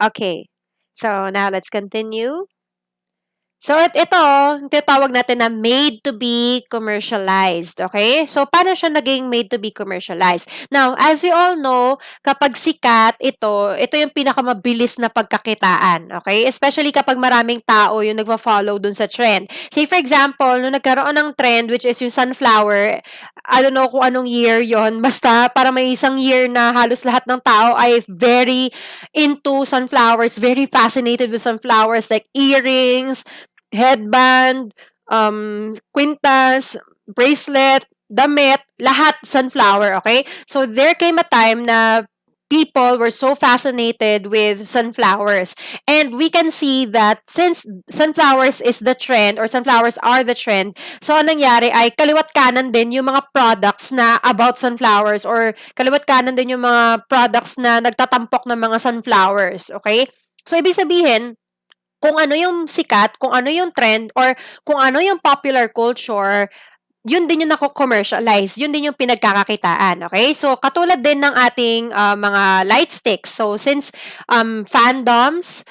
Okay. So now let's continue. So, ito, tinatawag natin na made to be commercialized, okay? So, paano siya naging made to be commercialized? Now, as we all know, kapag sikat, ito yung pinakamabilis na pagkakitaan, okay? Especially kapag maraming tao yung nagpa-follow dun sa trend. Say, for example, nung nagkaroon ng trend, which is yung sunflower, I don't know kung anong year yon. Basta, para may isang year na halos lahat ng tao ay very into sunflowers, very fascinated with sunflowers, like earrings, headband, kwintas, bracelet, damit, lahat sunflower, okay? So, there came a time na people were so fascinated with sunflowers. And we can see that since sunflowers is the trend or sunflowers are the trend, so anong nangyari ay kaliwat kanan din yung mga products na about sunflowers or kaliwat kanan din yung mga products na nagtatampok ng mga sunflowers, okay? So, ibig sabihin, kung ano yung sikat, kung ano yung trend, or kung ano yung popular culture, yun din yung nako-commercialize. Yun din yung pinagkakakitaan, okay? So, katulad din ng ating mga light sticks. So, since fandoms,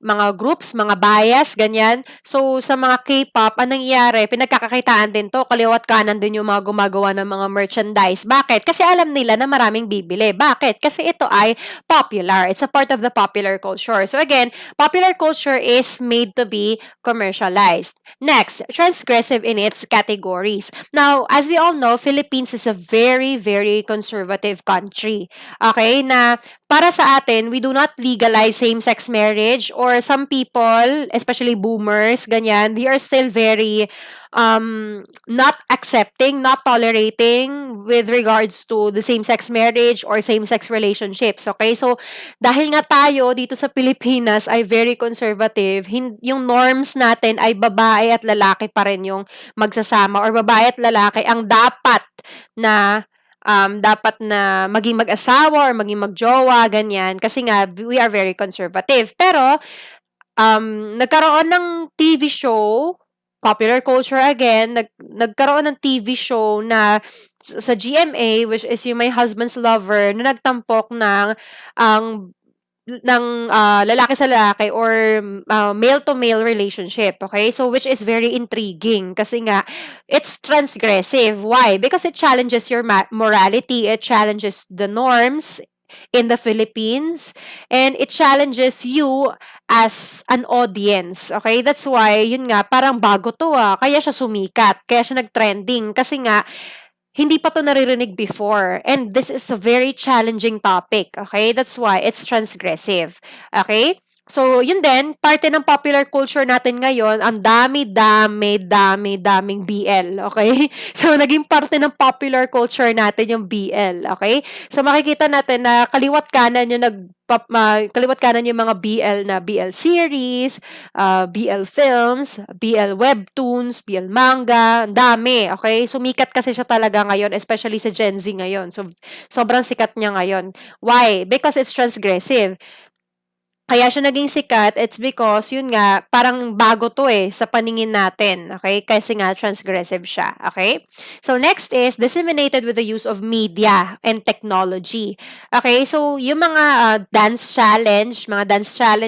mga groups, mga bias, ganyan. So, sa mga K-pop, anong nangyayari? Pinagkakakitaan din to. Kaliwat kanan din yung mga gumagawa ng mga merchandise. Bakit? Kasi alam nila na maraming bibili. Bakit? Kasi ito ay popular. It's a part of the popular culture. So, again, popular culture is made to be commercialized. Next, transgressive in its categories. Now, as we all know, Philippines is a very, very conservative country. Okay? Na para sa atin, we do not legalize same-sex marriage, or some people, especially boomers, ganyan, they are still very not accepting, not tolerating with regards to the same-sex marriage or same-sex relationships. Okay? So, dahil nga tayo dito sa Pilipinas ay very conservative, yung norms natin ay babae at lalaki pa rin yung magsasama, or babae at lalaki ang dapat na maging mag-asawa or maging magjowa, ganyan. Kasi nga, we are very conservative. Pero, nagkaroon ng TV show, popular culture again, nagkaroon ng TV show na sa GMA, which is yung My Husband's Lover, na nagtampok ang lalaki sa lalaki or male to male relationship, okay? So, which is very intriguing kasi nga, it's transgressive. Why? Because it challenges your morality, it challenges the norms in the Philippines, and it challenges you as an audience, okay? That's why, yun nga, parang bago to kaya siya sumikat, kaya siya nag-trending, kasi nga, hindi pa to naririnig before. And this is a very challenging topic, okay? That's why it's transgressive, okay? So, yun din, parte ng popular culture natin ngayon, ang daming BL, okay? So, naging parte ng popular culture natin yung BL, okay? So, makikita natin na kaliwat kanan yung mga BL na BL series, BL films, BL webtoons, BL manga, ang dami, okay? Sumikat kasi siya talaga ngayon, especially sa Gen Z ngayon. So, sobrang sikat niya ngayon. Why? Because it's transgressive. Kaya siya naging sikat, it's because, yun nga, parang bago to sa paningin natin, okay? Kasi nga, transgressive siya, okay? So, next is disseminated with the use of media and technology. Okay, so yung mga dance challenge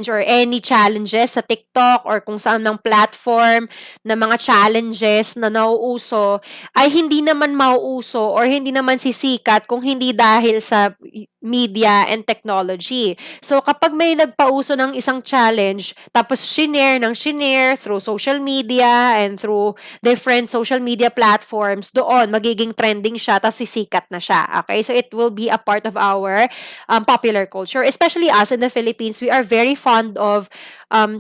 or any challenges sa TikTok or kung saan ng platform na mga challenges na nauuso, ay hindi naman mauuso or hindi naman sisikat kung hindi dahil sa media and technology. So, kapag may nagpauso ng isang challenge, tapos shinare through social media and through different social media platforms, doon, magiging trending siya, tapos sisikat na siya. Okay? So, it will be a part of our popular culture. Especially us in the Philippines, we are very fond of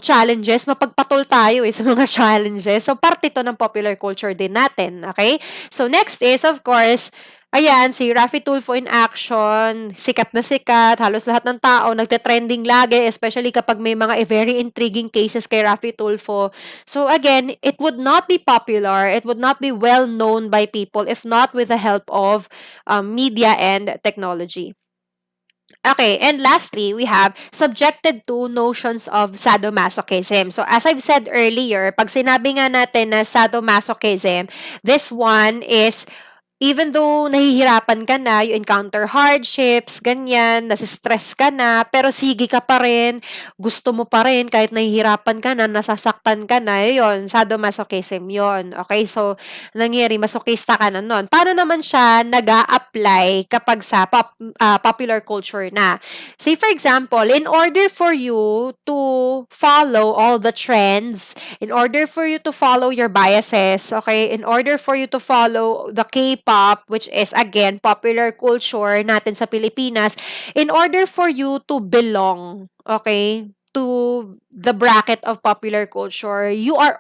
challenges. Mapagpatol tayo sa mga challenges. So, parte to ng popular culture din natin. Okay? So, next is, of course, ayan, si Raffy Tulfo in action, sikat na sikat, halos lahat ng tao nagte-trending lagi, especially kapag may mga very intriguing cases kay Raffy Tulfo. So again, it would not be popular, it would not be well known by people if not with the help of media and technology. Okay, and lastly, we have subjected to notions of sadomasochism. So, as I've said earlier, pag sinabi nga natin na sadomasochism, this one is even though nahihirapan ka na, you encounter hardships, ganyan, nasistress ka na, pero sige ka pa rin, gusto mo pa rin, kahit nahihirapan ka na, nasasaktan ka na, yun, sadomasochism yun. Okay, so, nangyari, masochista ka na nun. Paano naman siya nag-a-apply kapag sa popular culture na? Say, for example, in order for you to follow all the trends, in order for you to follow your biases, okay, in order for you to follow the K-pop, which is again popular culture natin sa Pilipinas, in order for you to belong, okay, to the bracket of popular culture, you are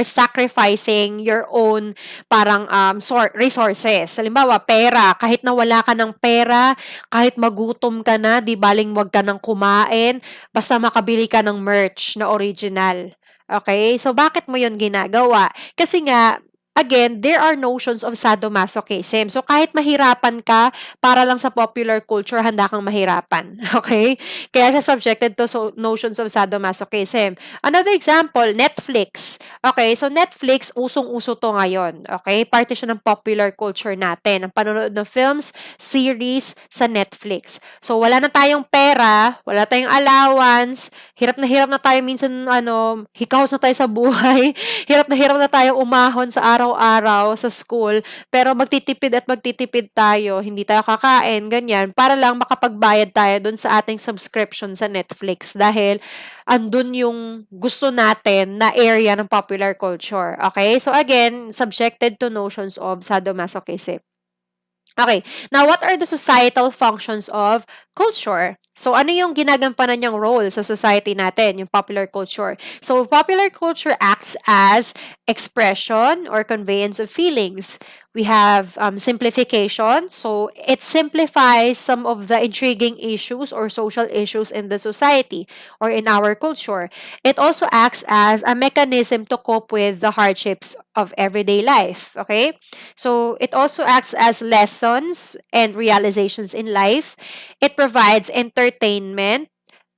sacrificing your own parang resources. Halimbawa, pera. Kahit na wala ka ng pera, kahit magutom ka na, di baling wag ka nang kumain, basta makabili ka ng merch na original. Okay? So, bakit mo yun ginagawa? Kasi nga, again, there are notions of sadomasochism. So, kahit mahirapan ka, para lang sa popular culture, handa kang mahirapan. Okay? Kaya siya subjected to notions of sadomasochism. Another example, Netflix. Okay? So, Netflix, usong-uso to ngayon. Okay? Parte siya ng popular culture natin. Ang panonood ng films, series sa Netflix. So, wala na tayong pera, wala tayong allowance, hirap na tayo minsan, hikahos na tayo sa buhay, hirap na tayong umahon sa araw-araw sa school, pero magtitipid tayo, hindi tayo kakain, ganyan, para lang makapagbayad tayo dun sa ating subscription sa Netflix dahil andun yung gusto natin na area ng popular culture. Okay? So again, subjected to notions of sadomasochism. Okay. Now, what are the societal functions of culture? So, ano yung ginagampanan niyang role sa society natin, yung popular culture? So, popular culture acts as expression or conveyance of feelings. We have simplification. So, it simplifies some of the intriguing issues or social issues in the society or in our culture. It also acts as a mechanism to cope with the hardships of everyday life. Okay? So, it also acts as lessons and realizations in life. It provides entertainment.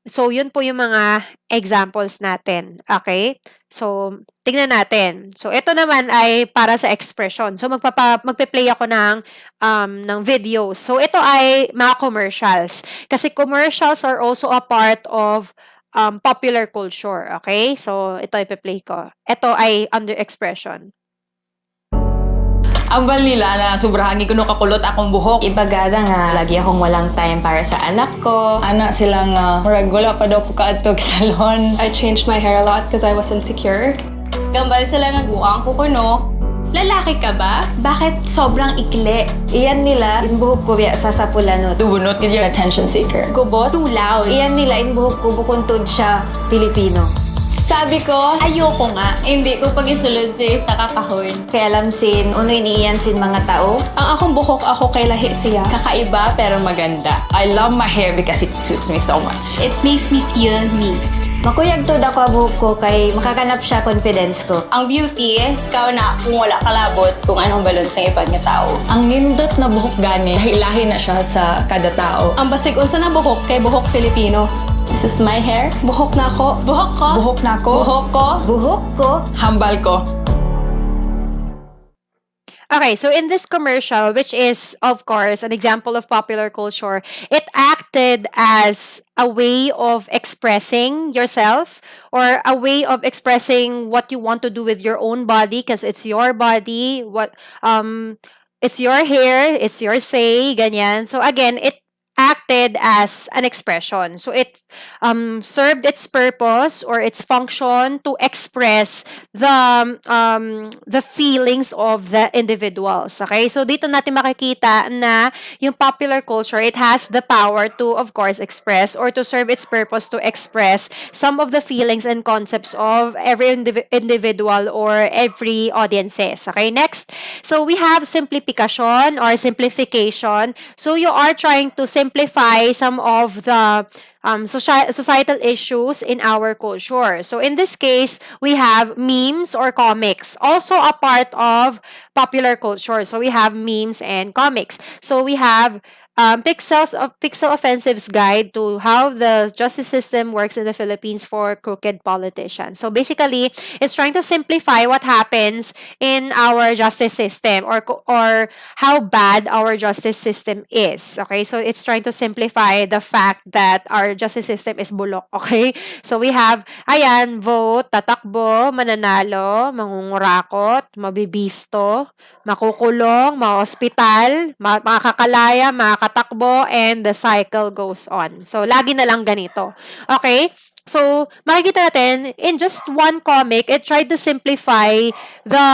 So, yun po yung mga examples natin. Okay? So, tingnan natin. So, ito naman ay para sa expression. So, magpe-play ako ng videos. So, ito ay mga commercials. Kasi commercials are also a part of popular culture. Okay? So, ito ipe-play ko. Ito ay under expression. Ambal nila na sobrahan ko no kakulot akong buhok. Ibagada nga, lagi akong walang time para sa anak ko. Ana silang murag wala pa daw ko kaadtog salon. I changed my hair a lot because I was insecure. Gambal sila nga buang ko kuno. Lalaki ka ba? Bakit sobrang ikli? Iyan nila, inbuhok ko biya sa sapulanot. Dubunot ni attention seeker. Gubo? Too loud. Iyan nila, inbuhok ko bukuntod siya Pilipino. Sabi ko, ayoko nga. Hindi ko pag-isulod sa kakahon. Kaya alam sin, uno iniiyan sin mga tao. Ang akong buhok ako kay lahi siya. Kakaiba pero maganda. I love my hair because it suits me so much. It makes me feel me. Makuyag to da ko ang buhok ko kay makakanap siya confidence ko. Ang beauty, ikaw na kung wala kalabot kung anong balon sa iban nga tao. Ang nindot na buhok gani, lahi-lahi na siya sa kada tao. Ang basig unsa na buhok kay buhok Filipino. This is my hair. Buhok na ako. Buhok ko. Buhok na ko. Buhok ko. Buhok ko. Hambal ko. Okay, so in this commercial, which is, of course, an example of popular culture, it acted as a way of expressing yourself or a way of expressing what you want to do with your own body because it's your body, it's your hair, it's your say, ganyan. So again, it acted as an expression. So it served its purpose or its function to express the feelings of the individuals. Okay? So dito natin makikita na yung popular culture, it has the power to, of course, express or to serve its purpose to express some of the feelings and concepts of every individual or every audiences. Okay? Next. So we have simplification or simplification. So you are trying to simplify some of the societal issues in our culture. So in this case, we have memes or comics, also a part of popular culture. So we have memes and comics. So we have Pixel Offensive's Guide to How the Justice System Works in the Philippines for Crooked Politicians. So basically, it's trying to simplify what happens in our justice system, or how bad our justice system is. Okay, so it's trying to simplify the fact that our justice system is bulok. Okay, so we have, ayan, vote, tatakbo, mananalo, mangungurakot, mabibisto, makukulong, ma-hospital, makakakalaya, makakatakbo, and the cycle goes on. So, lagi na lang ganito. Okay? So, makikita natin, in just one comic, it tried to simplify the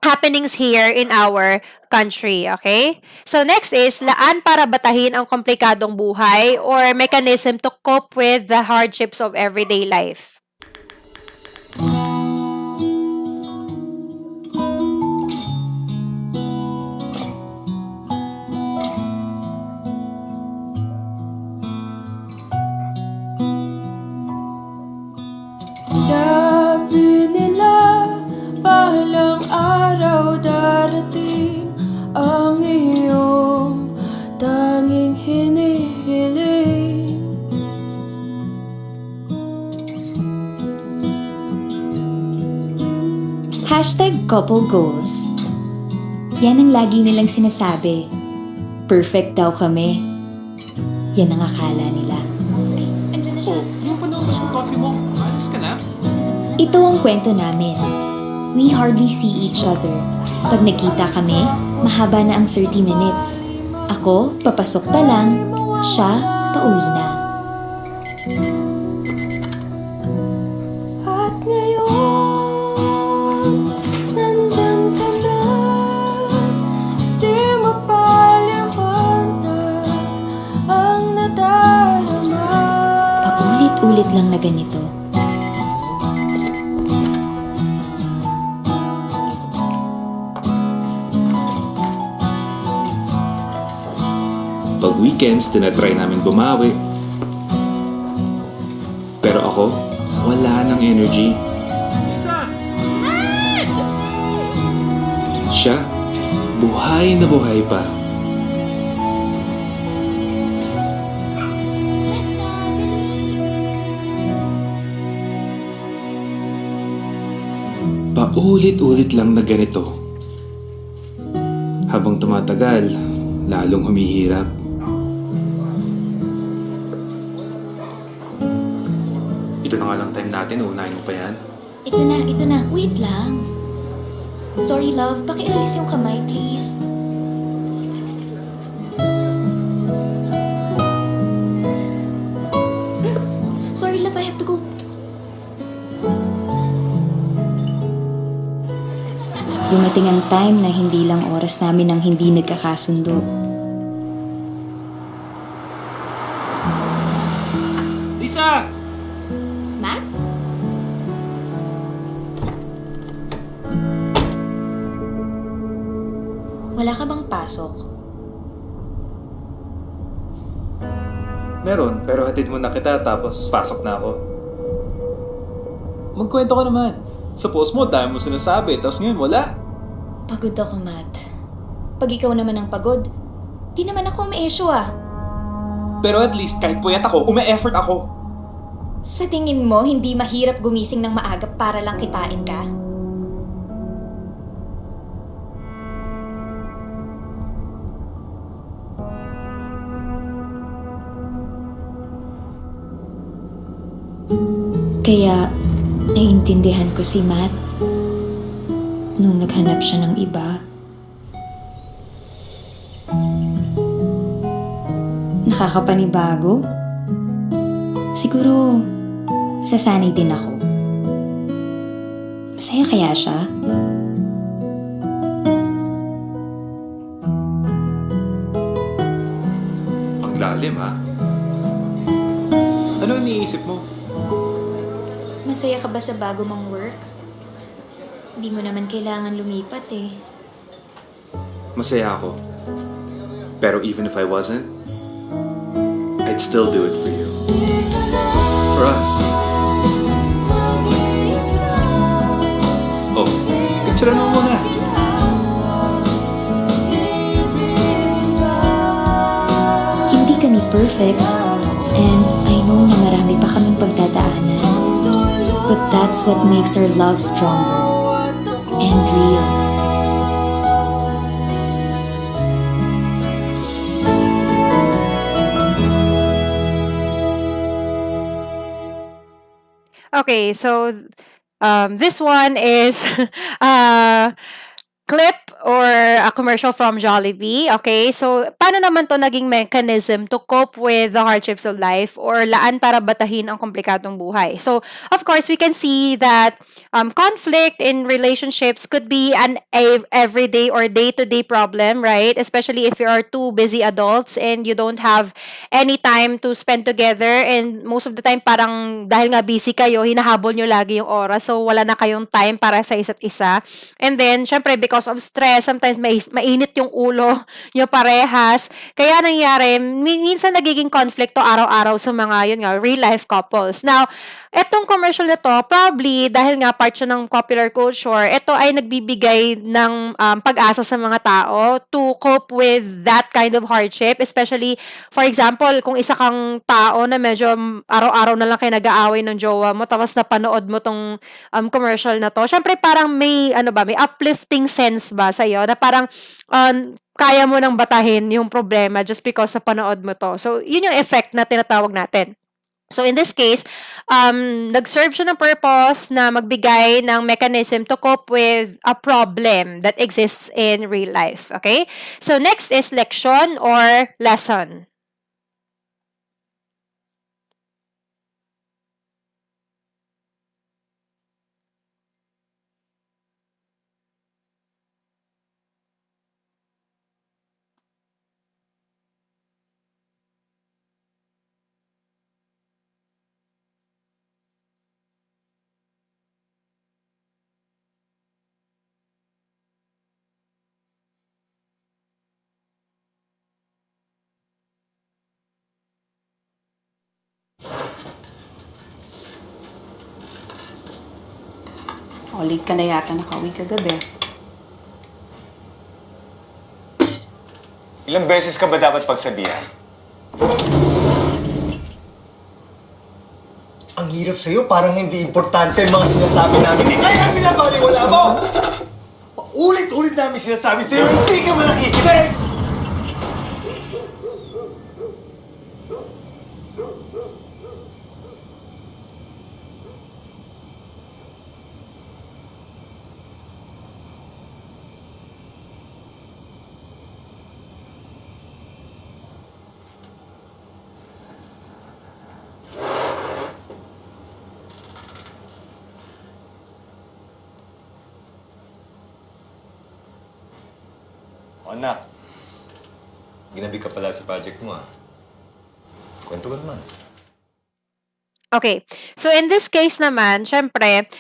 happenings here in our country. Okay? So, next is, laan para batahin ang komplikadong buhay or mechanism to cope with the hardships of everyday life. Sabi nila, bahalang araw darating ang iyong tanging hinihiling. #couple goals. Yan ang lagi nilang sinasabi. Perfect daw kami. Yan ang akala nila. Oh, yung pa naubos yung coffee mo. Alis ka na? Ito ang kwento namin. We hardly see each other. Pag nagkita kami, mahaba na ang 30 minutes. Ako, papasok pa lang. Siya, pauwi na. At ngayon, nandyan ka na. Di mapaliwanag ang nadarama. Paulit-ulit lang na ganito. Pag weekends, tinatry namin bumawi. Pero ako, wala nang energy. Lisa! Siya, buhay na buhay pa. Paulit-ulit lang na ganito. Habang tumatagal, lalong humihirap. Ito na nga lang time natin, unahin mo pa yan. Ito na. Wait lang. Sorry, love. Pakialis yung kamay, please. Sorry, love. I have to go. Dumating ang time na hindi lang oras namin ang hindi nagkakasundo. Lisa! Matt? Wala ka bang pasok? Meron, pero hatid mo na kita tapos pasok na ako. Magkwento ka naman. Sa post mo, dahil mo sinasabi, tapos ngayon wala. Pagod ako, Matt. Pag ikaw naman ang pagod, di naman ako ma-issue ah. Pero at least kahit puyat ako, ume-effort ako. Sa tingin mo, hindi mahirap gumising ng maaga para lang kitain ka? Kaya, naiintindihan ko si Matt nung naghanap siya ng iba. Nakakapanibago? Siguro, sasanay din ako. Masaya kaya siya? Ang lalim, ha? Ano iniisip mo? Masaya ka ba sa bago mong work? Hindi mo naman kailangan lumipat eh. Masaya ako. Pero even if I wasn't, I'd still do it for you. For us. Oh, picturean mo muna. perfect. And I know na marami pa kaming pagdadaanan. But that's what makes our love stronger and real. Okay, so this one is uh, clip or a commercial from Jollibee. Okay, so paano naman to naging mechanism to cope with the hardships of life or laan para batahin ang komplikadong buhay? So, of course, we can see that conflict in relationships could be an everyday or day-to-day problem, right? Especially if you are two busy adults and you don't have any time to spend together, and most of the time parang dahil nga busy kayo, hinahabol nyo lagi yung oras, so wala na kayong time para sa isa't isa. And then, syempre, because of stress, sometimes mainit yung ulo yung parehas. Kaya nangyari, minsan nagiging conflict to araw-araw sa mga, yun nga, real-life couples. Now, etong commercial na to, probably, dahil nga part siya ng popular culture, ito ay nagbibigay ng pag-asa sa mga tao to cope with that kind of hardship. Especially, for example, kung isa kang tao na medyo araw-araw na lang kayo nag-aaway ng jowa mo, tapos napanood mo tong commercial na to, syempre parang may, ano ba, may uplifting sense ba sa'yo na parang kaya mo nang batahin yung problema just because napanood mo to. So, yun yung effect na tinatawag natin. So, in this case, nag-serve siya ng purpose na magbigay ng mechanism to cope with a problem that exists in real life. Okay? So, next is leksyon or lesson. O, late ka na yata nakauwi kagabi. Ilang beses ka ba dapat pagsabihan? Ang hirap sa'yo, parang hindi importante ang mga sinasabi namin. Kaya binabaliwala mo! Paulit-ulit namin sinasabi sa'yo, hindi ka man nakikinig! O anak, ginabi ka pala sa project mo Kwento ka naman. Okay. So, in this case naman, syempre,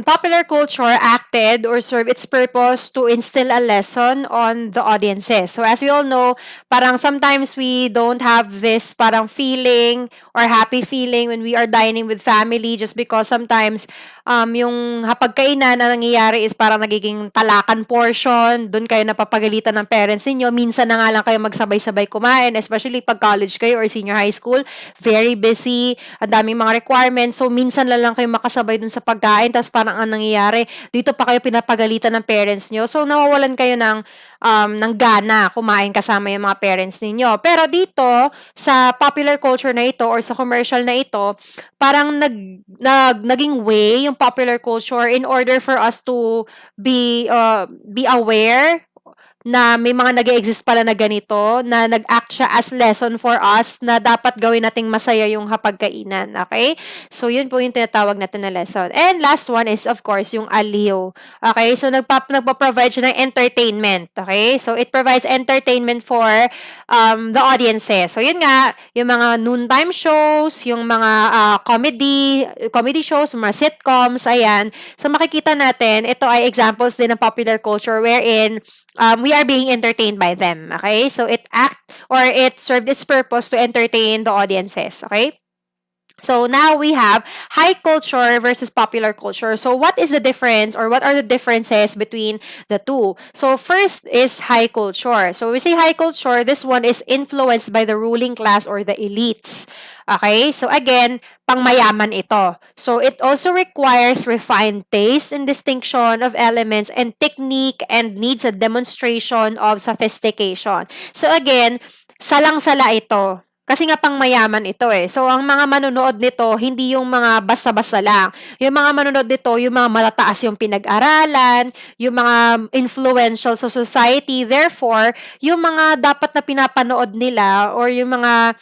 popular culture acted or served its purpose to instill a lesson on the audiences. So, as we all know, parang sometimes we don't have this parang feeling or happy feeling when we are dining with family just because sometimes yung hapagkainan na nangyayari is parang nagiging talakan portion, doon kayo napapagalitan ng parents ninyo, minsan na nga lang kayo magsabay-sabay kumain, especially pag college kayo or senior high school, very busy, ang daming mga requirements, so minsan lang kayo makasabay dun sa pagkain, tapos parang ang nangyayari, dito pa kayo pinapagalitan ng parents nyo, so nawawalan kayo ng gana kumain kasama yung mga parents ninyo. Pero dito, sa popular culture na ito or sa commercial na ito, parang naging way yung popular culture in order for us to be aware na may mga nag-exist pala na ganito, na nag-act siya as lesson for us na dapat gawin nating masaya yung hapagkainan. Okay? So, yun po yung tinatawag natin na lesson. And last one is, of course, yung aliw. Okay? So, nagpa-provide siya ng entertainment. Okay? So, it provides entertainment for the audiences. So, yun nga, yung mga noontime shows, yung mga comedy shows, mga sitcoms, ayan. So, makikita natin, ito ay examples din ng popular culture wherein we are being entertained by them. Okay? So, it served its purpose to entertain the audiences. Okay? So now we have high culture versus popular culture. So what is the difference, or what are the differences between the two? So first is high culture. So we say high culture, this one is influenced by the ruling class or the elites. Okay? So again, pangmayaman ito. So it also requires refined taste and distinction of elements and technique, and needs a demonstration of sophistication. So again, salang-sala ito. Kasi nga pang mayaman ito eh. So, ang mga manonood nito, hindi yung mga basta-basta lang. Yung mga manonood nito, yung mga matataas yung pinag-aralan, yung mga influential sa society. Therefore, yung mga dapat na pinapanood nila, or yung mga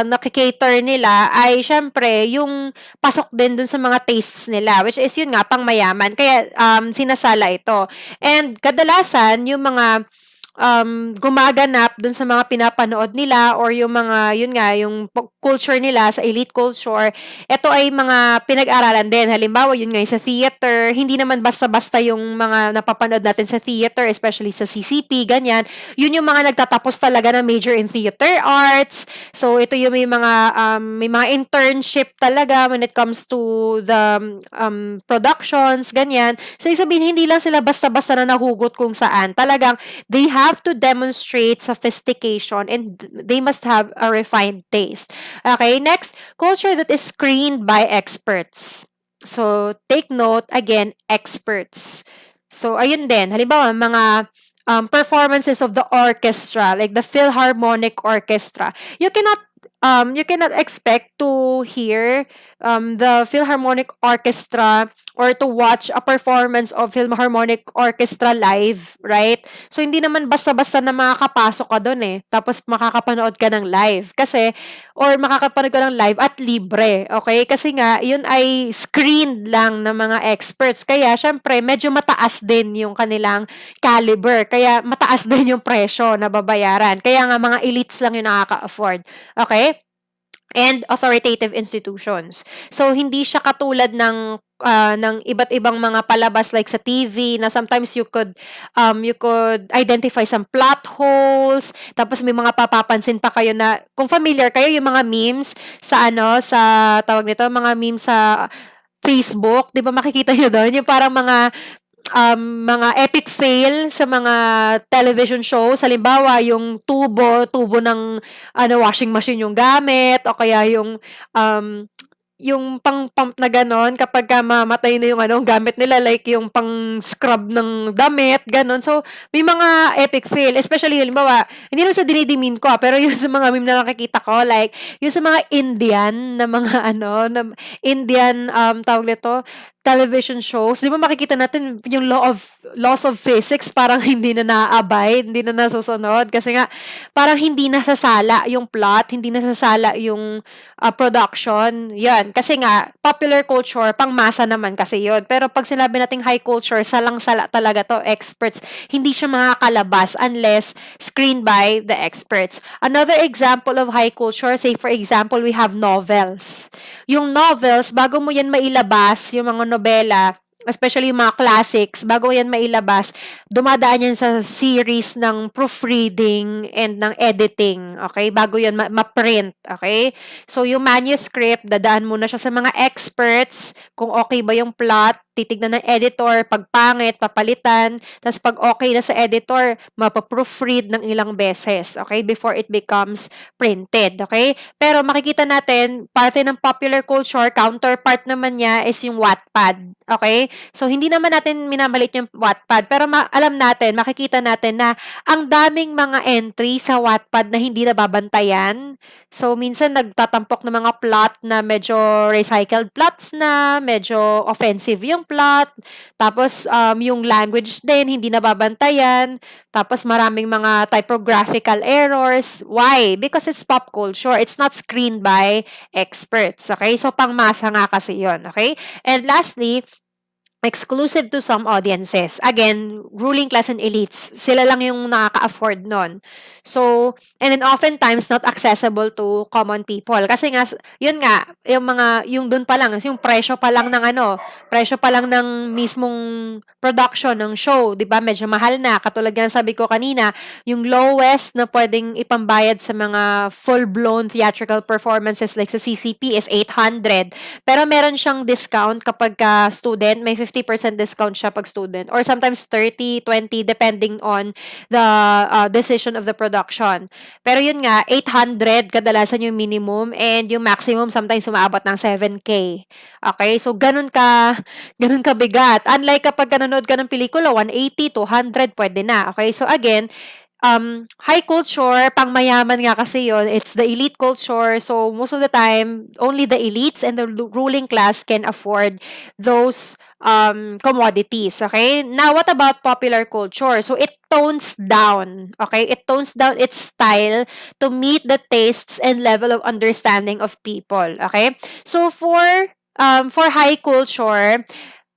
nakikater nila, ay syempre, yung pasok din dun sa mga tastes nila, which is yun nga, pang mayaman. Kaya, sinasala ito. And kadalasan, yung mga gumaganap dun sa mga pinapanood nila, or yung mga, yun nga, yung culture nila, sa elite culture, ito ay mga pinag-aralan din. Halimbawa, yun nga, sa theater, hindi naman basta-basta yung mga napapanood natin sa theater, especially sa CCP, ganyan. Yun yung mga nagtatapos talaga na major in theater arts. So, ito yung may mga internship talaga when it comes to the productions, ganyan. So, ibig sabihin, hindi lang sila basta-basta na nahugot kung saan. Talagang, they have to demonstrate sophistication, and they must have a refined taste. Okay, next, culture that is screened by experts. So, take note, again, experts. So, ayun din. Halimbawa, mga performances of the orchestra, like the Philharmonic Orchestra. You cannot expect to hear the Philharmonic Orchestra, or to watch a performance of Philharmonic Orchestra live, right? So, hindi naman basta-basta na makakapasok ka doon eh. Tapos, makakapanood ka ng live. Kasi, or makakapanood ka ng live at libre. Okay? Kasi nga, yun ay screened lang ng mga experts. Kaya, syempre, medyo mataas din yung kanilang caliber. Kaya, mataas din yung presyo na babayaran. Kaya nga, mga elites lang yung nakaka-afford. Okay? And authoritative institutions. So, hindi siya katulad ng iba't ibang mga palabas like sa TV, na sometimes you could identify some plot holes, tapos may mga papapansin pa kayo na, kung familiar kayo, yung mga memes sa tawag nito, mga memes sa Facebook, 'di ba, makikita niyo doon yung parang mga epic fail sa mga television shows. Halimbawa, yung tubo ng washing machine yung gamit, o kaya yung pang-pump na gano'n kapagka mamatay na yung gamit nila, like yung pang-scrub ng damit, gano'n. So, may mga epic fail, especially halimbawa, hindi naman sa dinidimin ko, pero yung sa mga meme na nakikita ko, like yung sa mga Indian na mga na Indian, tawag nito, television shows, 'di ba makikita natin yung laws of physics parang hindi na naa-abide, hindi na nasusunod kasi nga parang hindi nasasala yung plot, hindi nasasala yung production. 'Yan, kasi nga popular culture pangmasa naman kasi 'yon. Pero pag sinabi nating high culture, salang-sala talaga 'to, experts. Hindi siya makakalabas unless screened by the experts. Another example of high culture, say for example, we have novels. Yung novels, bago mo yan mailabas, yung mga nobela, especially yung mga classics, bago yan mailabas, dumadaan yan sa series ng proofreading and ng editing, okay? Bago yan ma-print, okay? So, yung manuscript, dadaan muna siya sa mga experts, kung okay ba yung plot, titignan ng editor, pag pangit, papalitan, tapos pag okay na sa editor, mapaproofread ng ilang beses, okay? Before it becomes printed, okay? Pero makikita natin, parte ng popular culture, counterpart naman niya is yung Wattpad, okay? So, hindi naman natin minamalit yung Wattpad, pero alam natin, makikita natin na ang daming mga entry sa Wattpad na hindi nababantayan. So, minsan nagtatampok ng mga plot na medyo recycled plots na, medyo offensive yung plot, tapos yung language din, hindi nababantayan, tapos maraming mga typographical errors. Why? Because it's pop culture. It's not screened by experts. Okay? So, pangmasa nga kasi yon. Okay? And lastly, exclusive to some audiences. Again, ruling class and elites, sila lang yung nakaka-afford nun. So, and then oftentimes not accessible to common people. Kasi nga, yun nga, yung dun pa lang, yung presyo pa lang ng presyo pa lang ng mismong production ng show, di ba? Medyo mahal na. Katulad nga sabi ko kanina, yung lowest na pwedeng ipambayad sa mga full-blown theatrical performances like sa CCP is 800. Pero meron siyang discount kapag ka student, may 50% discount siya pag student. Or sometimes 30, 20, depending on the decision of the production. Pero yun nga, 800 kadalasan yung minimum and yung maximum sometimes umaabot ng 7K. Okay? So, ganun ka bigat. Unlike kapag nanonood ka ng pelikula, 180, 200, pwede na. Okay? So, again, high culture, pangmayaman nga kasi yon. It's the elite culture. So, most of the time, only the elites and the ruling class can afford those commodities. Okay? Now, what about popular culture? So, it tones down. Okay? It tones down its style to meet the tastes and level of understanding of people. Okay? So, for high culture,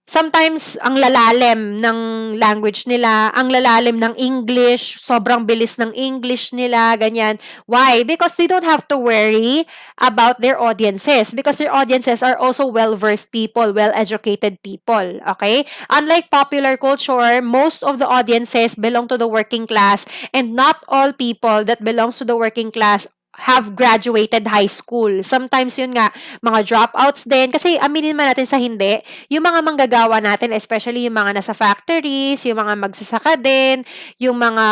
sometimes ang lalalim ng language nila, ang lalalim ng English, sobrang bilis ng English nila, ganyan. Why? Because they don't have to worry about their audiences because their audiences are also well-versed people, well-educated people, okay? Unlike popular culture, most of the audiences belong to the working class and not all people that belongs to the working class have graduated high school. Sometimes yun nga, mga dropouts din. Kasi aminin man natin sa hindi, yung mga manggagawa natin, especially yung mga nasa factories, yung mga magsasaka din, yung mga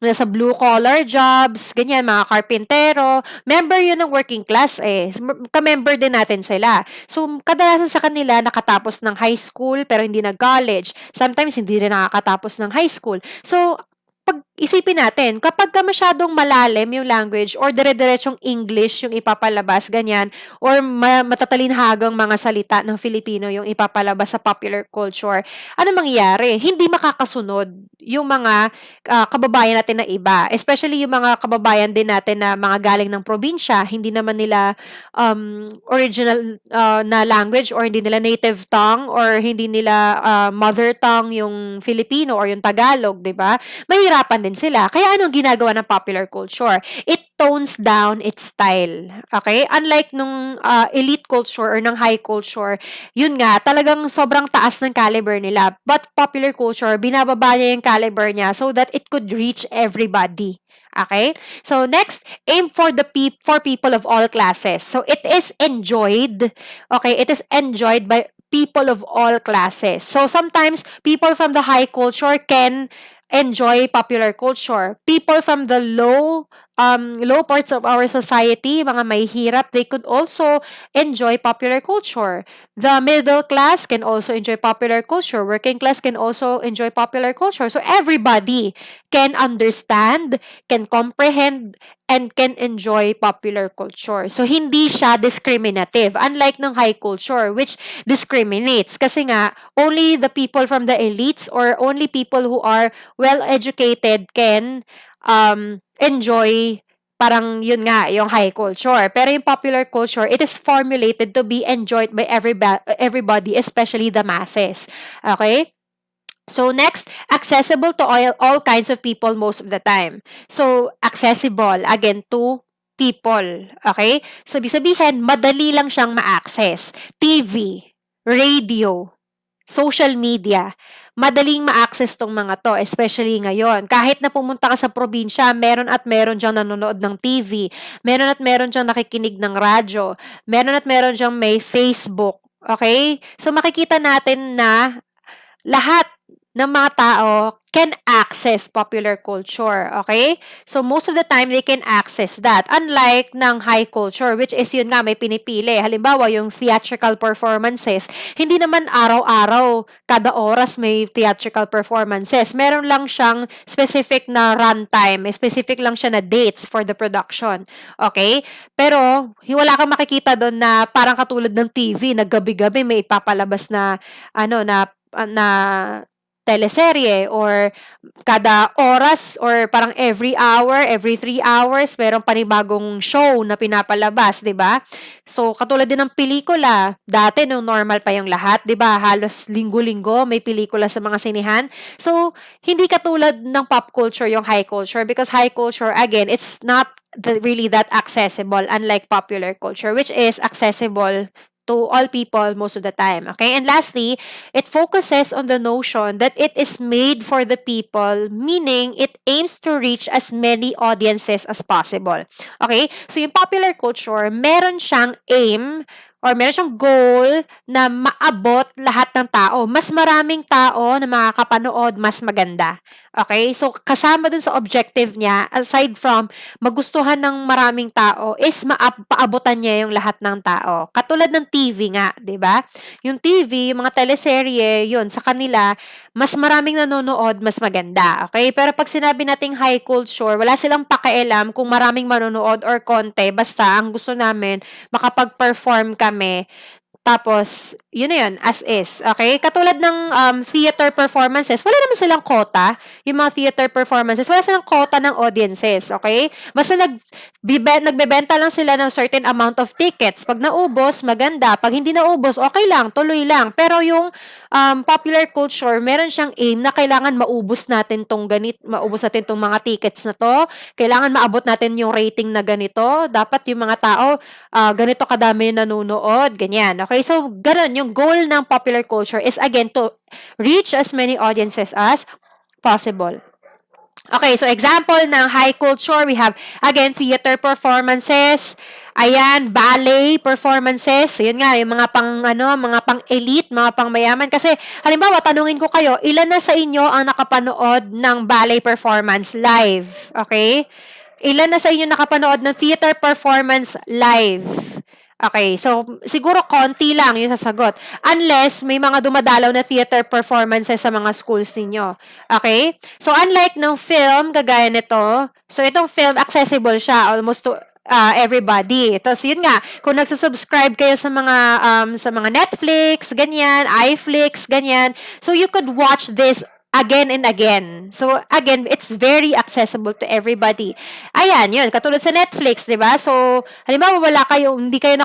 nasa blue collar jobs, ganyan, mga karpintero, member yun ng working class eh. Ka-member din natin sila. So, kadalasan sa kanila nakatapos ng high school pero hindi nag-college. Sometimes hindi rin nakakatapos ng high school. So, pag isipin natin, kapag ka masyadong malalim yung language or dire-diretsong English yung ipapalabas, ganyan, or matatalinhagang mga salita ng Filipino yung ipapalabas sa popular culture, ano mangyayari? Hindi makakasunod yung mga kababayan natin na iba. Especially yung mga kababayan din natin na mga galing ng probinsya, hindi naman nila original na language or hindi nila native tongue or hindi nila mother tongue yung Filipino or yung Tagalog, di ba? Mahirapan din sila. Kaya anong ginagawa ng popular culture? It tones down its style. Okay? Unlike nung elite culture or ng high culture, yun nga, talagang sobrang taas ng caliber nila. But popular culture, binababa niya yung caliber niya so that it could reach everybody. Okay? So next, aim for for people of all classes. So it is enjoyed. Okay, it is enjoyed by people of all classes. So sometimes people from the high culture can enjoy popular culture. People from the low parts of our society, mga mahihirap, they could also enjoy popular culture. The middle class can also enjoy popular culture. Working class can also enjoy popular culture. So everybody can understand, can comprehend, and can enjoy popular culture. So hindi siya discriminative. Unlike ng high culture, which discriminates. Kasi nga, only the people from the elites or only people who are well-educated can enjoy parang yun nga, yung high culture. Pero yung popular culture, it is formulated to be enjoyed by everybody, especially the masses. Okay? So next, accessible to all kinds of people most of the time. So accessible, again, to people. Okay? So ibig sabihin, madali lang siyang ma-access. TV, radio, social media, madaling ma-access tong mga to, especially ngayon. Kahit na pumunta ka sa probinsya, meron at meron diyang nanonood ng TV, meron at meron diyang nakikinig ng radyo, meron at meron diyang may Facebook. Okay? So makikita natin na lahat ng mga tao can access popular culture, okay? So, most of the time, they can access that. Unlike ng high culture, which is yun nga, may pinipili. Halimbawa, yung theatrical performances, hindi naman araw-araw, kada oras may theatrical performances. Meron lang siyang specific na runtime, specific lang siya na dates for the production, okay? Pero, wala kang makikita doon na parang katulad ng TV, na gabi-gabi may ipapalabas na, na teleserye or kada oras or parang every hour, every 3 hours, merong panibagong show na pinapalabas, 'di ba? So, katulad din ng pelikula, dati nung normal pa yung lahat, 'di ba? Halos linggo-linggo may pelikula sa mga sinehan. So, hindi katulad ng pop culture yung high culture because high culture again, it's not really that accessible unlike popular culture which is accessible to all people most of the time. Okay? And lastly, it focuses on the notion that it is made for the people, meaning it aims to reach as many audiences as possible. Okay? So yung popular culture, meron siyang aim or meron siyang goal na maabot lahat ng tao. Mas maraming tao na makakapanood, mas maganda. Okay? So kasama dun sa objective niya, aside from magustuhan ng maraming tao, is paabutan niya yung lahat ng tao. Katulad ng TV nga, 'di ba? Yung TV, yung mga teleserye, yun, sa kanila, mas maraming nanonood, mas maganda. Okay? Pero pag sinabi nating high culture, wala silang pakialam kung maraming manonood or konti. Basta, ang gusto namin, makapag-perform kami. Tapos, yun na yun, as is. Okay? Katulad ng theater performances, wala naman silang quota. Yung mga theater performances, wala silang quota ng audiences. Okay? Basta nagbebenta lang sila ng certain amount of tickets. Pag naubos, maganda. Pag hindi naubos, okay lang, tuloy lang. Pero yung popular culture, meron siyang aim na kailangan maubos natin maubos natin tong mga tickets na to. Kailangan maabot natin yung rating na ganito. Dapat yung mga tao, ganito kadami nanonood, ganyan. Okay, so ganun, yung goal ng popular culture is again to reach as many audiences as possible. Okay, so example ng high culture, we have, again, theater performances, ayan, ballet performances, yun nga, yung mga mga pang-elite, mga pang-mayaman. Kasi, halimbawa, tanungin ko kayo, ilan na sa inyo ang nakapanood ng ballet performance live? Okay? Ilan na sa inyo nakapanood ng theater performance live? Okay, so siguro konti lang yung sasagot. Unless may mga dumadalaw na theater performances sa mga schools ninyo. Okay? So unlike ng film, kagaya nito, so itong film, accessible siya almost to everybody. Tapos yun nga, kung nagsusubscribe kayo sa mga Netflix, ganyan, iFlix, ganyan, so you could watch this again and again. So, again, it's very accessible to everybody. Ayan, yun. Katulad sa Netflix, di ba? So, halimbawa, hindi kayo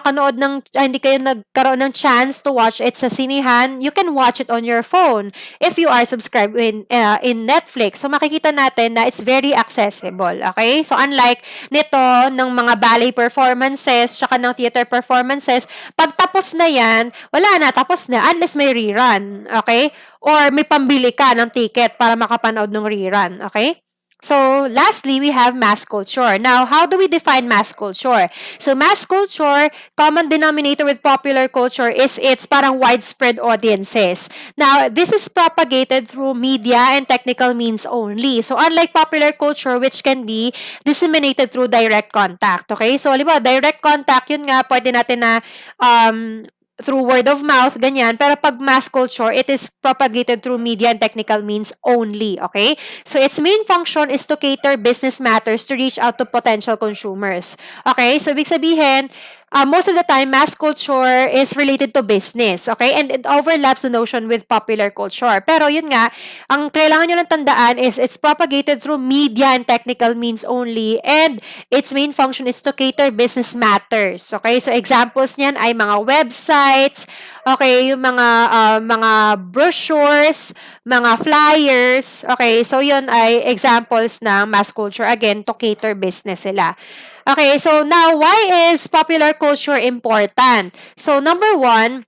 hindi kayo nagkaroon ng chance to watch it sa sinihan, you can watch it on your phone if you are subscribed in Netflix. So, makikita natin na it's very accessible. Okay? So, unlike nito, ng mga ballet performances, tsaka ng theater performances, pag tapos na yan, wala na, tapos na, unless may rerun. Okay? Or may pambili ka ng ticket para makapanood ng rerun. Okay? So, lastly, we have mass culture. Now, how do we define mass culture? So, mass culture, common denominator with popular culture is its parang widespread audiences. Now, this is propagated through media and technical means only. So, unlike popular culture, which can be disseminated through direct contact. Okay? So, halimbawa, direct contact, yun nga, pwede natin na through word of mouth, ganyan. Pero pag mass culture, it is propagated through media and technical means only, okay? So, its main function is to cater business matters to reach out to potential consumers. Okay? So, ibig sabihin, most of the time, mass culture is related to business, okay? And it overlaps the notion with popular culture. Pero yun nga, ang kailangan nyo lang tandaan is it's propagated through media and technical means only, and its main function is to cater business matters, okay? So examples niyan ay mga websites, okay, yung mga brochures, mga flyers, okay? So yun ay examples ng mass culture, again, to cater business sila. Okay, so now, why is popular culture important? So, number one,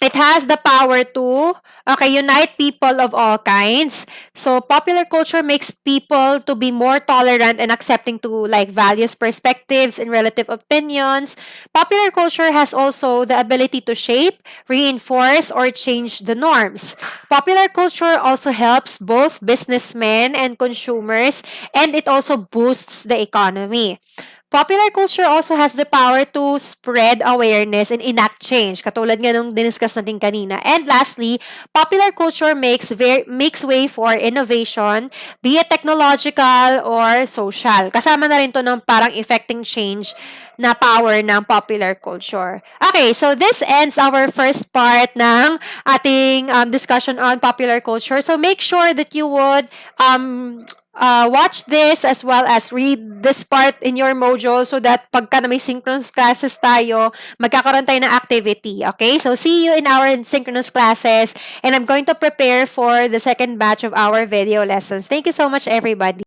it has the power to, unite people of all kinds. So, popular culture makes people to be more tolerant and accepting to, like, values, perspectives, and relative opinions. Popular culture has also the ability to shape, reinforce, or change the norms. Popular culture also helps both businessmen and consumers, and it also boosts the economy. Popular culture also has the power to spread awareness and enact change, katulad nga nung diniscuss natin kanina. And lastly, popular culture makes way for innovation, be it technological or social. Kasama na rin to ng parang effecting change na power ng popular culture. Okay, so this ends our first part ng ating discussion on popular culture. So make sure that you would watch this as well as read this part in your module so that pagka na may synchronous classes tayo, magkakaroon tayo ng activity. Okay? So, see you in our synchronous classes and I'm going to prepare for the second batch of our video lessons. Thank you so much, everybody.